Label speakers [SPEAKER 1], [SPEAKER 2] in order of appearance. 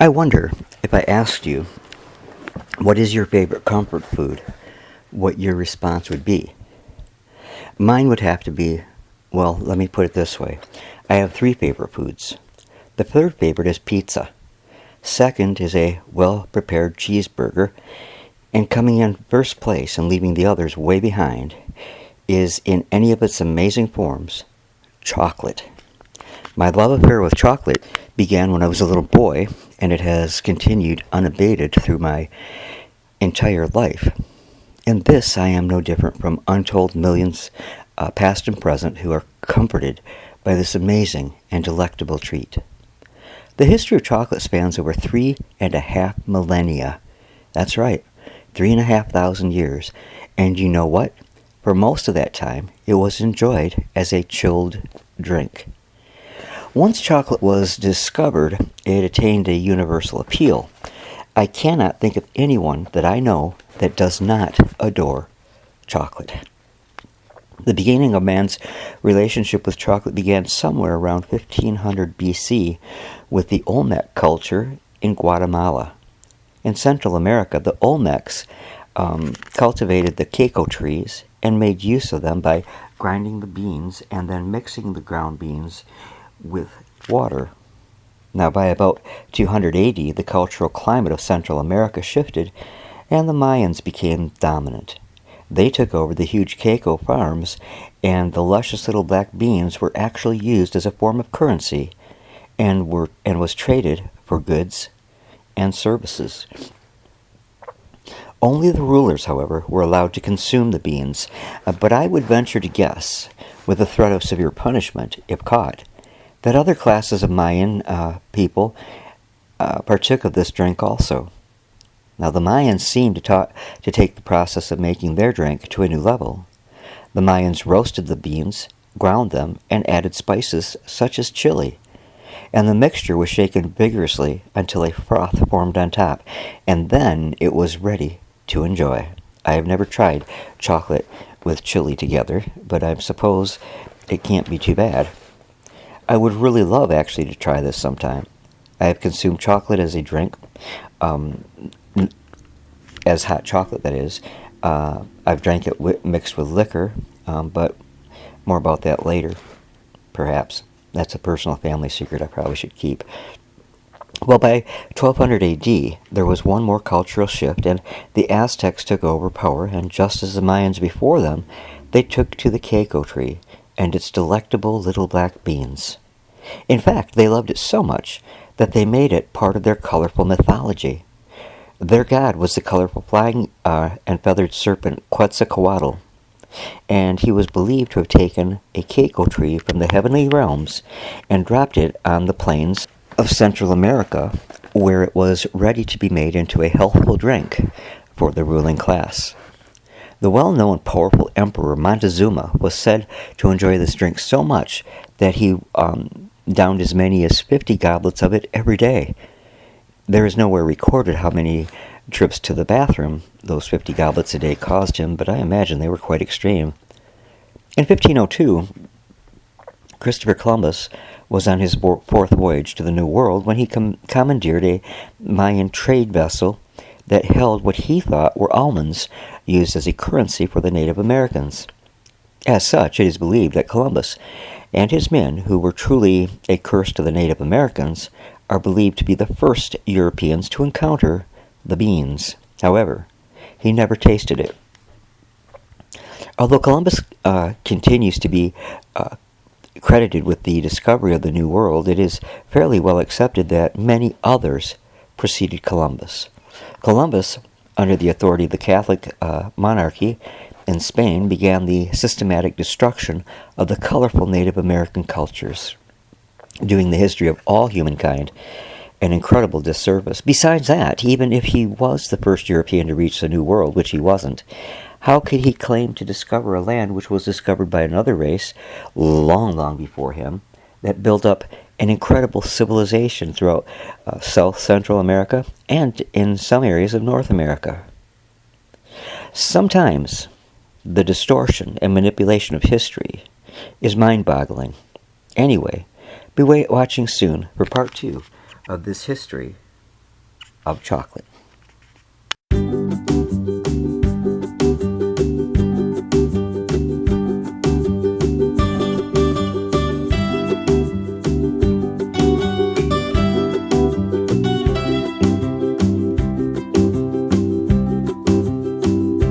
[SPEAKER 1] I wonder if I asked you, what is your favorite comfort food, what your response would be. Mine would have to be, well, let me put it this way. I have three favorite foods. The third favorite is pizza. Second is a well-prepared cheeseburger. And coming in first place and leaving the others way behind is, in any of its amazing forms, chocolate. My love affair with chocolate began when I was a little boy, and it has continued unabated through my entire life. In this, I am no different from untold millions, past and present, who are comforted by this amazing and delectable treat. The history of chocolate spans over 3.5 millennia. That's right, 3,500 years. And you know what? For most of that time, it was enjoyed as a chilled drink. Once chocolate was discovered, it attained a universal appeal. I cannot think of anyone that I know that does not adore chocolate. The beginning of man's relationship with chocolate began somewhere around 1500 BC with the Olmec culture in Guatemala. In Central America, the Olmecs cultivated the cacao trees and made use of them by grinding the beans and then mixing the ground beans with water. Now, by about 200 AD, the cultural climate of Central America shifted, and the Mayans became dominant. They took over the huge cacao farms, and the luscious little black beans were actually used as a form of currency and was traded for goods and services. Only the rulers, however, were allowed to consume the beans, but I would venture to guess, with the threat of severe punishment if caught, that other classes of Mayan people partook of this drink also. Now, the Mayans seemed to take the process of making their drink to a new level. The Mayans roasted the beans, ground them, and added spices such as chili. And the mixture was shaken vigorously until a froth formed on top, and then it was ready to enjoy. I have never tried chocolate with chili together, but I suppose it can't be too bad. I would really love, actually, to try this sometime. I have consumed chocolate as a drink, as hot chocolate, that is. I've drank it mixed with liquor, but more about that later, perhaps. That's a personal family secret I probably should keep. Well, by 1200 AD, there was one more cultural shift, and the Aztecs took over power, and just as the Mayans before them, they took to the cacao tree and its delectable little black beans. In fact, they loved it so much that they made it part of their colorful mythology. Their god was the colorful flying and feathered serpent Quetzalcoatl, and he was believed to have taken a cacao tree from the heavenly realms and dropped it on the plains of Central America, where it was ready to be made into a healthful drink for the ruling class. The well-known powerful Emperor Montezuma was said to enjoy this drink so much that he downed as many as 50 goblets of it every day. There is nowhere recorded how many trips to the bathroom those 50 goblets a day caused him, but I imagine they were quite extreme. In 1502, Christopher Columbus was on his fourth voyage to the New World when he commandeered a Mayan trade vessel that held what he thought were almonds used as a currency for the Native Americans. As such, it is believed that Columbus and his men, who were truly a curse to the Native Americans, are believed to be the first Europeans to encounter the beans. However, he never tasted it. Although Columbus continues to be credited with the discovery of the New World, it is fairly well accepted that many others preceded Columbus. Columbus, under the authority of the Catholic monarchy in Spain, began the systematic destruction of the colorful Native American cultures, doing the history of all humankind an incredible disservice. Besides that, even if he was the first European to reach the New World, which he wasn't, how could he claim to discover a land which was discovered by another race long, long before him that built up an incredible civilization throughout South Central America and in some areas of North America? Sometimes the distortion and manipulation of history is mind-boggling. Anyway, be watching soon for part 2 of this history of chocolate.